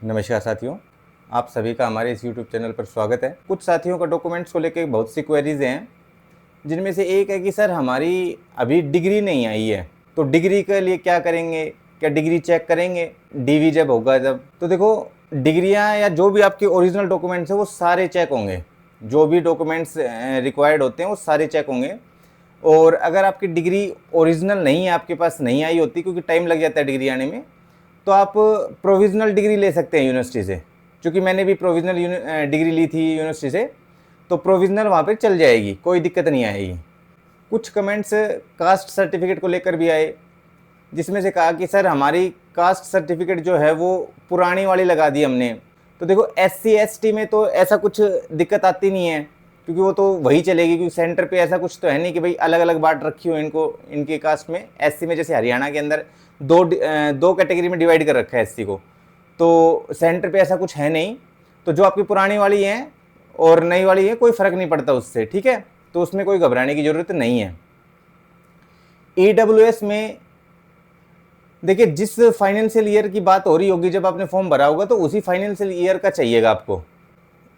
नमस्कार साथियों, आप सभी का हमारे इस YouTube चैनल पर स्वागत है। कुछ साथियों का डॉक्यूमेंट्स को लेकर बहुत सी क्वेरीज हैं, जिनमें से एक है कि सर हमारी अभी डिग्री नहीं आई है, तो डिग्री के लिए क्या करेंगे? क्या डिग्री चेक करेंगे डीवी जब होगा जब? तो देखो, डिग्रियां या जो भी आपके ओरिजिनल डॉक्यूमेंट्स हैं वो सारे चेक होंगे। जो भी डॉक्यूमेंट्स रिक्वायर्ड होते हैं वो सारे चेक होंगे। और अगर आपकी डिग्री ओरिजिनल नहीं है, आपके पास नहीं आई होती, क्योंकि टाइम लग जाता है डिग्री आने में, तो आप प्रोविज़नल डिग्री ले सकते हैं यूनिवर्सिटी से। क्योंकि मैंने भी प्रोविज़नल डिग्री ली थी यूनिवर्सिटी से, तो प्रोविज़नल वहाँ पे चल जाएगी, कोई दिक्कत नहीं आएगी। कुछ कमेंट्स कास्ट सर्टिफिकेट को लेकर भी आए, जिसमें से कहा कि सर हमारी कास्ट सर्टिफिकेट जो है वो पुरानी वाली लगा दी हमने। तो देखो, SC ST में तो ऐसा कुछ दिक्कत आती नहीं है, क्योंकि वो तो वही चलेगी, क्योंकि सेंटर पे ऐसा कुछ तो है नहीं कि भाई अलग अलग बांट रखी हो इनको इनके कास्ट में। SC में जैसे हरियाणा के अंदर दो कैटेगरी में डिवाइड कर रखा है SC को, तो सेंटर पे ऐसा कुछ है नहीं। तो जो आपकी पुरानी वाली है और नई वाली है, कोई फ़र्क नहीं पड़ता उससे, ठीक है। तो उसमें कोई घबराने की ज़रूरत नहीं है। EWS में देखिए, जिस फाइनेंशियल ईयर की बात हो रही होगी जब आपने फॉर्म भरा होगा, तो उसी फाइनेंशियल ईयर का चाहिएगा आपको।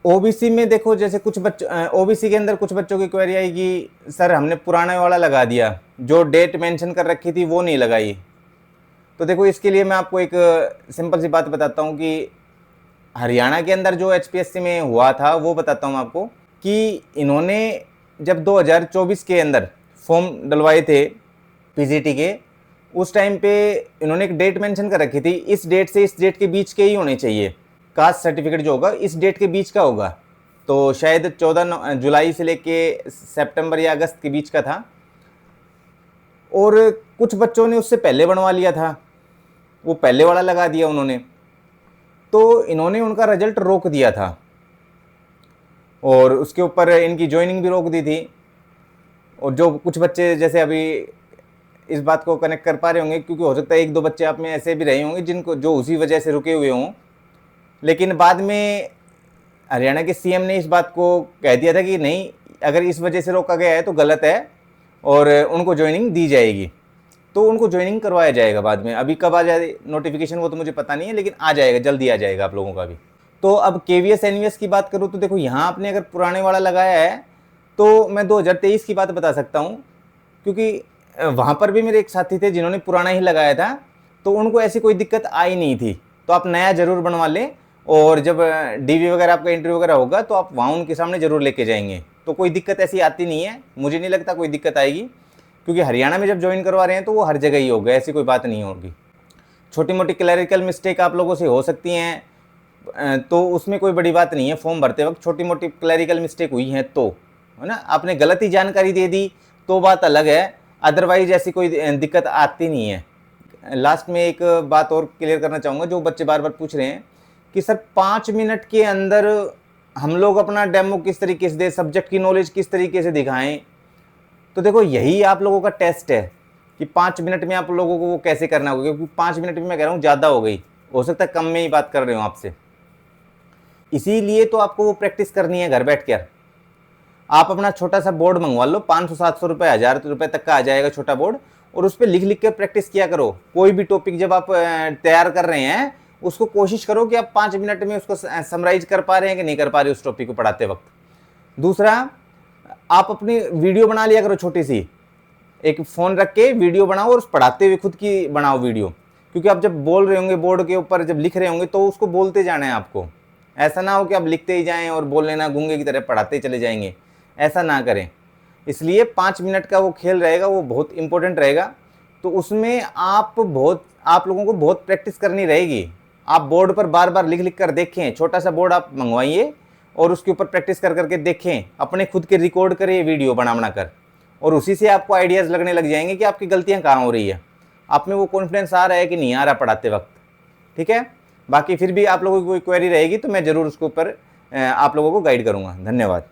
OBC में देखो, जैसे कुछ OBC के अंदर कुछ बच्चों की क्वेरी आई कि सर हमने पुराना वाला लगा दिया, जो डेट मेंशन कर रखी थी वो नहीं लगाई। तो देखो, इसके लिए मैं आपको एक सिंपल सी बात बताता हूँ कि हरियाणा के अंदर जो HPSC में हुआ था वो बताता हूँ आपको, कि इन्होंने जब 2024 के अंदर फॉर्म डलवाए थे PGT के, उस टाइम पे इन्होंने एक डेट मेंशन कर रखी थी, इस डेट से इस डेट के बीच के ही होने चाहिए। कास्ट सर्टिफिकेट जो होगा इस डेट के बीच का होगा। तो शायद 14 जुलाई से लेके सितंबर या अगस्त के बीच का था, और कुछ बच्चों ने उससे पहले बनवा लिया था, वो पहले वाला लगा दिया उन्होंने। तो इन्होंने उनका रिजल्ट रोक दिया था, और उसके ऊपर इनकी ज्वाइनिंग भी रोक दी थी। और जो कुछ बच्चे जैसे अभी इस बात को कनेक्ट कर पा रहे होंगे, क्योंकि हो सकता है एक दो बच्चे आप में ऐसे भी रहे होंगे जिनको जो उसी वजह से रुके हुए हों, लेकिन बाद में हरियाणा के CM ने इस बात को कह दिया था कि नहीं, अगर इस वजह से रोका गया है तो गलत है और उनको ज्वाइनिंग दी जाएगी। तो उनको ज्वाइनिंग करवाया जाएगा बाद में। अभी कब आ जाए नोटिफिकेशन वो तो मुझे पता नहीं है, लेकिन आ जाएगा, जल्दी आ जाएगा आप लोगों का भी। तो अब KVS NVS की बात करूँ तो देखो, यहाँ आपने अगर पुराने वाला लगाया है तो मैं 2023 की बात बता सकता हूँ, क्योंकि वहाँ पर भी मेरे एक साथी थे जिन्होंने पुराना ही लगाया था, तो उनको ऐसी कोई दिक्कत आई नहीं थी। तो आप नया ज़रूर बनवा लें, और जब DV वगैरह आपका इंटरव्यू वगैरह होगा तो आप वहाँ उनके सामने ज़रूर लेके जाएंगे। तो कोई दिक्कत ऐसी आती नहीं है, मुझे नहीं लगता कोई दिक्कत आएगी, क्योंकि हरियाणा में जब ज्वाइन करवा रहे हैं तो वो हर जगह ही होगा, ऐसी कोई बात नहीं होगी। छोटी मोटी क्लैरिकल मिस्टेक आप लोगों से हो सकती हैं, तो उसमें कोई बड़ी बात नहीं है। फॉर्म भरते वक्त छोटी मोटी क्लैरिकल मिस्टेक हुई है तो, है ना, आपने गलत ही जानकारी दे दी तो बात अलग है, अदरवाइज ऐसी कोई दिक्कत आती नहीं है। लास्ट में एक बात और क्लियर करना चाहूँगा, जो बच्चे बार बार पूछ रहे हैं कि सर 5 मिनट के अंदर हम लोग अपना डेमो किस तरीके से दें, सब्जेक्ट की नॉलेज किस तरीके से दिखाएं। तो देखो, यही आप लोगों का टेस्ट है कि 5 मिनट में आप लोगों को वो कैसे करना होगा, क्योंकि 5 मिनट में मैं कह रहा हूँ ज़्यादा हो गई, हो सकता है कम में ही बात कर रहे हो आपसे। इसीलिए तो आपको वो प्रैक्टिस करनी है घर बैठ कर। आप अपना छोटा सा बोर्ड मंगवा लो, 500-700 रुपये, 1000 रुपये तक का आ जाएगा छोटा बोर्ड, और उस पर लिख लिख कर प्रैक्टिस किया करो। कोई भी टॉपिक जब आप तैयार कर रहे हैं, उसको कोशिश करो कि आप 5 मिनट में उसको समराइज कर पा रहे हैं कि नहीं कर पा रहे उस टॉपिक को पढ़ाते वक्त। दूसरा, आप अपनी वीडियो बना लिया करो छोटी सी, एक फ़ोन रख के वीडियो बनाओ और पढ़ाते हुए खुद की बनाओ वीडियो, क्योंकि आप जब बोल रहे होंगे बोर्ड के ऊपर, जब लिख रहे होंगे तो उसको बोलते जाना है आपको। ऐसा ना हो कि आप लिखते ही जाएं और बोल लेना, गूंगे की तरह पढ़ाते चले जाएंगे, ऐसा ना करें। इसलिए 5 मिनट का वो खेल रहेगा, वो बहुत इंपॉर्टेंट रहेगा। तो उसमें आप लोगों को बहुत प्रैक्टिस करनी रहेगी। आप बोर्ड पर बार बार लिख लिख कर देखें, छोटा सा बोर्ड आप मंगवाइए और उसके ऊपर प्रैक्टिस कर करके देखें, अपने खुद के रिकॉर्ड करिए वीडियो बना कर, और उसी से आपको आइडियाज़ लगने लग जाएंगे कि आपकी गलतियाँ कहाँ हो रही है, आप में वो कॉन्फिडेंस आ रहा है कि नहीं आ रहा पढ़ाते वक्त, ठीक है। बाकी फिर भी आप लोगों की कोई क्वेरी रहेगी तो मैं ज़रूर उसके ऊपर आप लोगों को गाइड करूँगा। धन्यवाद।